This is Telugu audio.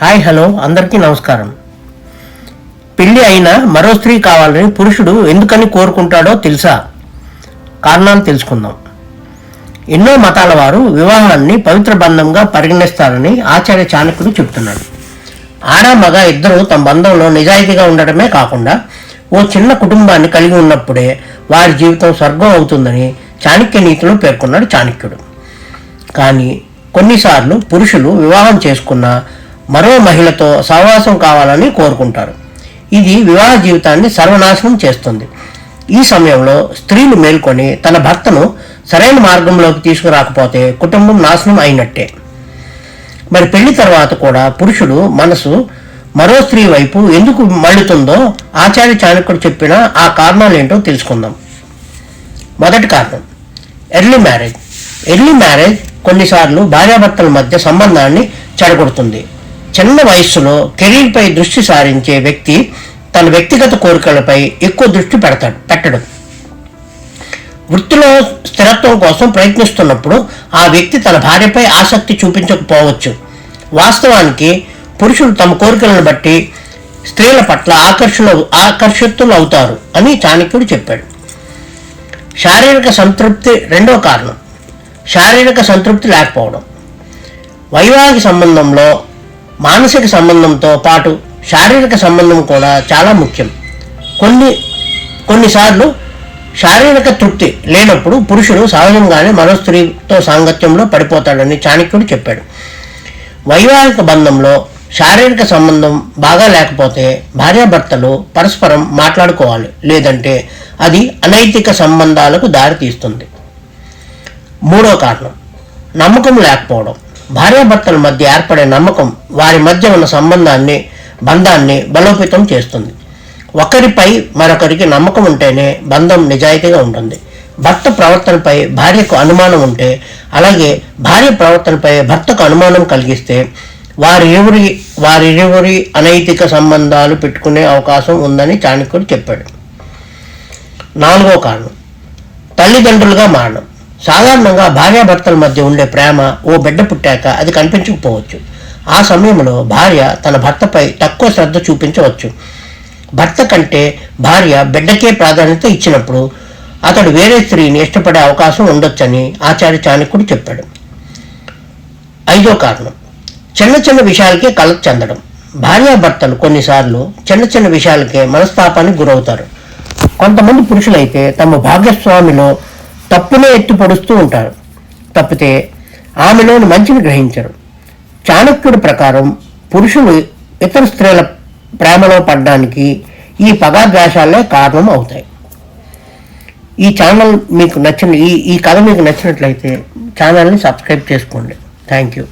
హాయ్ హలో అందరికీ నమస్కారం. పెళ్లి అయినా మరో స్త్రీ కావాలని పురుషుడు ఎందుకని కోరుకుంటాడో తెలుసా? కారణాలు తెలుసుకుందాం. ఎన్నో మతాల వారు వివాహాన్ని పవిత్ర బంధంగా పరిగణిస్తారని ఆచార్య చాణక్యుడు చెబుతున్నాడు. ఆడ మగ ఇద్దరు తమ బంధంలో నిజాయితీగా ఉండటమే కాకుండా ఓ చిన్న కుటుంబాన్ని కలిగి ఉన్నప్పుడే వారి జీవితం స్వర్గం అవుతుందని చాణక్య నీతిలో పేర్కొన్నాడు చాణక్యుడు. కానీ కొన్నిసార్లు పురుషులు వివాహం చేసుకున్న మరో మహిళతో సహవాసం కావాలని కోరుకుంటారు. ఇది వివాహ జీవితాన్ని సర్వనాశనం చేస్తుంది. ఈ సమయంలో స్త్రీలు మేల్కొని తన భర్తను సరైన మార్గంలోకి తీసుకురాకపోతే కుటుంబం నాశనం అయినట్టే. మరి పెళ్లి తర్వాత కూడా పురుషుడు మనసు మరో స్త్రీ వైపు ఎందుకు మళ్ళుతుందో ఆచార్య చాణక్యుడు చెప్పిన ఆ కారణాలు ఏంటో తెలుసుకుందాం. మొదటి కారణం ఎర్లీ మ్యారేజ్. ఎర్లీ మ్యారేజ్ కొన్నిసార్లు భార్యాభర్తల మధ్య సంబంధాన్ని చెడగొడుతుంది. చిన్న వయస్సులో కెరీర్పై దృష్టి సారించే వ్యక్తి తన వ్యక్తిగత కోరికలపై ఎక్కువ దృష్టి పెట్టడు. వృత్తిలో స్థిరత్వం కోసం ప్రయత్నిస్తున్నప్పుడు ఆ వ్యక్తి తన భార్యపై ఆసక్తి చూపించకపోవచ్చు. వాస్తవానికి పురుషులు తమ కోరికలను బట్టి స్త్రీల పట్ల ఆకర్షితులు అవుతారు అని చాణక్యుడు చెప్పాడు. శారీరక సంతృప్తి రెండో కారణం. శారీరక సంతృప్తి లేకపోవడం. వైవాహిక సంబంధంలో మానసిక సంబంధంతో పాటు శారీరక సంబంధం కూడా చాలా ముఖ్యం. కొన్నిసార్లు శారీరక తృప్తి లేనప్పుడు పురుషుడు సహజంగానే మరో స్త్రీతో సాంగత్యంలో పడిపోతాడని చాణక్యుడు చెప్పాడు. వైవాహిక బంధంలో శారీరక సంబంధం బాగా లేకపోతే భార్యాభర్తలు పరస్పరం మాట్లాడుకోవాలి, లేదంటే అది అనైతిక సంబంధాలకు దారితీస్తుంది. మూడో కారణం నమ్మకం లేకపోవడం. భార్యాభర్తల మధ్య ఏర్పడే నమ్మకం వారి మధ్య ఉన్న బంధాన్ని బలోపేతం చేస్తుంది. ఒకరిపై మరొకరికి నమ్మకం ఉంటేనే బంధం నిజాయితీగా ఉంటుంది. భర్త ప్రవర్తనపై భార్యకు అనుమానం ఉంటే, అలాగే భార్య ప్రవర్తనపై భర్తకు అనుమానం కలిగిస్తే వారిరువురి అనైతిక సంబంధాలు పెట్టుకునే అవకాశం ఉందని చాణక్యుడు చెప్పాడు. నాలుగో కారణం తల్లిదండ్రులుగా మారడం. సాధారణంగా భార్యాభర్తల మధ్య ఉండే ప్రేమ ఓ బిడ్డ పుట్టాక అది కనిపించకపోవచ్చు. ఆ సమయంలో భార్య తన భర్తపై తక్కువ శ్రద్ధ చూపించవచ్చు. భర్త కంటే భార్య బిడ్డకే ప్రాధాన్యత ఇచ్చినప్పుడు అతడు వేరే స్త్రీని ఇష్టపడే అవకాశం ఉండొచ్చని ఆచార్య చాణక్యుడు చెప్పాడు. ఐదో కారణం చిన్న చిన్న విషయాలకే కలత చెందడం. భార్యాభర్తలు కొన్నిసార్లు చిన్న చిన్న విషయాలకే మనస్తాపానికి గురవుతారు. కొంతమంది పురుషులైతే తమ భాగస్వామిలో తప్పునే ఎత్తి పొడుస్తూ ఉంటారు, తప్పితే ఆమెలోని మంచిని గ్రహించరు. చాణక్యుడి ప్రకారం పురుషులు ఇతర స్త్రీల ప్రేమలో పడడానికి ఈ పగాద్వేషాలే కారణం అవుతాయి. ఈ ఛానల్ మీకు ఈ కథ మీకు నచ్చినట్లయితే ఛానల్ని సబ్స్క్రైబ్ చేసుకోండి. Thank you.